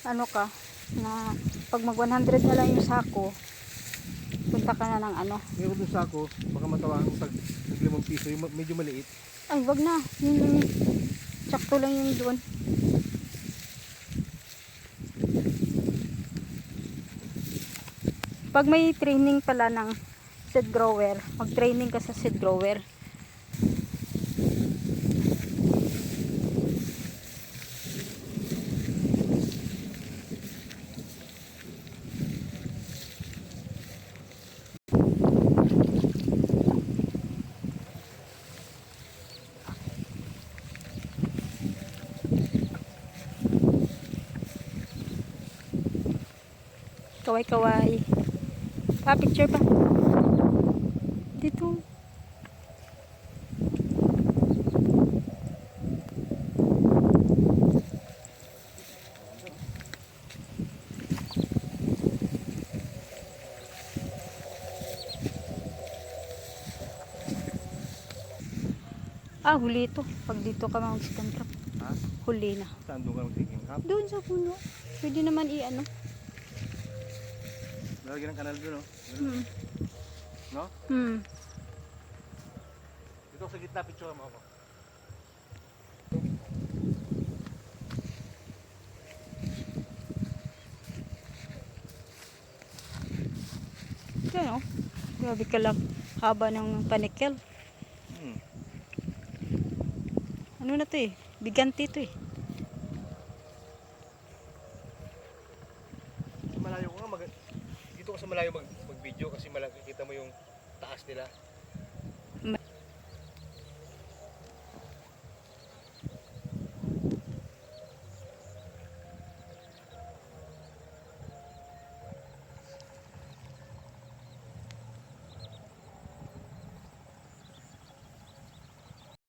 ano ka na pag mag 100 na lang yung sako, punta ka na ng ano. Ngayon dun sako, baka matawahan mo tag 5 piso, yung medyo maliit. Ay, wag na. Yung sakto lang yung doon. Pag may training pala ng seed grower, mag-training ka sa seed grower. Kaway-kaway. Picture pa. Dito. Huli ito. Pag dito ka mag-stand trap. Ha? Huli na. Saan doon ka magtiging kap? Doon sa puno. Pwede naman i-ano. Lalagyan ng kanal doon, no? Hmm. No? Hmm. Dito sa gitna, picture mo ako. Yan o. Grabe ka lang. Haba ng panikel. Ano na to eh? Biganti to eh. Malayo ko nga, dito ko sa malayo mag-video kasi makikita mo yung taas nila.